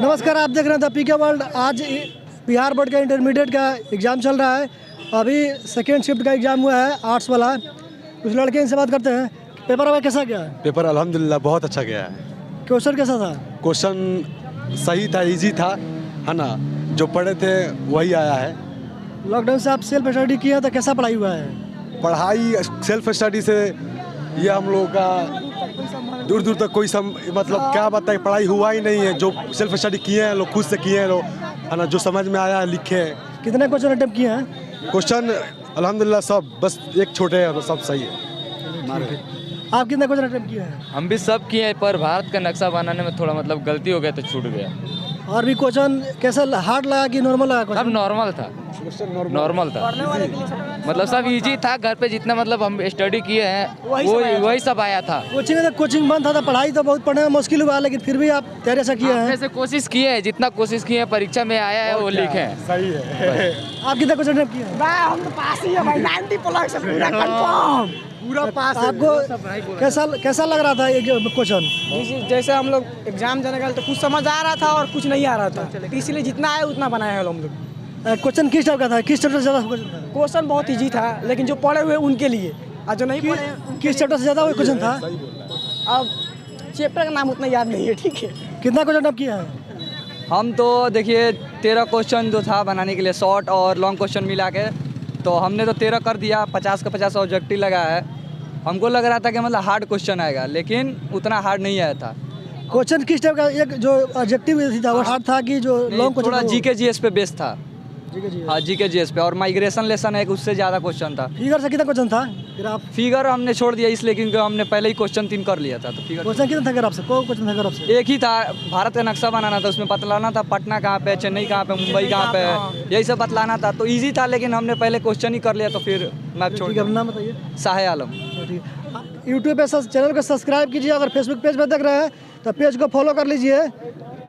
नमस्कार, आप देख रहे हैं द पीके वर्ल्ड। आज बिहार बोर्ड का इंटरमीडिएट का एग्ज़ाम चल रहा है। अभी सेकेंड शिफ्ट का एग्ज़ाम हुआ है, आर्ट्स वाला। कुछ लड़के इनसे बात करते हैं। पेपर हमें कैसा गया? पेपर अल्हम्दुलिल्लाह बहुत अच्छा गया है। क्वेश्चन कैसा था? क्वेश्चन सही था, इजी था, है ना। जो पढ़े थे वही आया है। लॉकडाउन से आप सेल्फ स्टडी किए तो कैसा पढ़ाई हुआ है? पढ़ाई सेल्फ स्टडी से ये हम लोगों का दूर दूर तक कोई मतलब क्या बताए, पढ़ाई हुआ ही नहीं है। जो सेल्फ स्टडी किए हैं लोग, खुद से किए हैं लोग, है ना। जो समझ में आया है लिखे हैं। कितने क्वेश्चन अटेम्प्ट किए हैं? क्वेश्चन अल्हम्दुलिल्लाह सब, बस एक छोटे हैं तो सब सही है। आप कितने क्वेश्चन अटेम्प्ट किए हैं? हम भी सब किए हैं, पर भारत का नक्शा बनाने में थोड़ा मतलब गलती हो गया तो छूट गया। और भी क्वेश्चन कैसा, हार्ड लगा कि नॉर्मल लगा? सब नॉर्मल था, नॉर्मल था, मतलब सब इजी था। घर पे जितना मतलब हम स्टडी किए हैं वही सब आया था। कोचिंग बंद था तो पढ़ाई तो बहुत पढ़ने में मुश्किल हुआ, लेकिन फिर भी आप तैयारी से किए हैं। ऐसे कोशिश किए हैं, जितना कोशिश किए हैं परीक्षा में आया है वो लिखे हैं। सही है। आप कितने क्वेश्चन अटेम्प्ट किए हैं? हम तो पास ही है भाई, 90+ पूरा कंफर्म, पूरा पास। आपको कैसा लग रहा था ये क्वेश्चन? जैसे हम लोग एग्जाम देने गए तो कुछ समझ आ रहा था और कुछ नहीं आ रहा था, इसलिए जितना आया उतना बनाया है हम लोग। क्वेश्चन किस टाइप का था? किस चैप्टर से ज़्यादा क्वेश्चन था? क्वेश्चन बहुत इजी था, लेकिन जो पढ़े हुए उनके लिए, और जो नहीं पढ़े किस चैप्टर से ज़्यादा क्वेश्चन था? अब चैप्टर का नाम उतना याद नहीं है, ठीक है। कितना क्वेश्चन अटेम्प्ट किया है? हम तो देखिए 13 क्वेश्चन जो था बनाने के लिए, शॉर्ट और लॉन्ग क्वेश्चन मिला के, तो हमने तो 13 कर दिया। 50 का 50 ऑब्जेक्टिव लगाया है। हमको लग रहा था कि मतलब हार्ड क्वेश्चन आएगा, लेकिन उतना हार्ड नहीं आया था। क्वेश्चन किस टाइप का? एक जो ऑब्जेक्टिव था वो हार्ड था कि जो लॉन्ग क्वेश्चन? थोड़ा जीके जीएस पे बेस्ड था। हाँ, जीके जीएस पे, और माइग्रेशन लेसन है, उससे ज़्यादा क्वेश्चन था। फिगर से कितना क्वेश्चन था? ग्राफ फिगर हमने छोड़ दिया इसलिए क्योंकि हमने पहले ही क्वेश्चन 3 कर लिया था। तो फिगर क्वेश्चन कितना था ग्राफ से? कौन क्वेश्चन था ग्राफ से? एक ही था, भारत का नक्शा बनाना था, उसमें बतलाना था पटना कहाँ पे, चेन्नई कहाँ पे, मुंबई कहाँ पे है, यही सब बतलाना था। तो इजी था, लेकिन हमने पहले क्वेश्चन ही कर लिया, तो फिर मैप छोड़ दिया। नाम बताइए। शाहे आलम। यूट्यूब पे चैनल को सब्सक्राइब कीजिए। अगर फेसबुक पेज पर देख रहे हैं तो पेज को फॉलो कर लीजिए।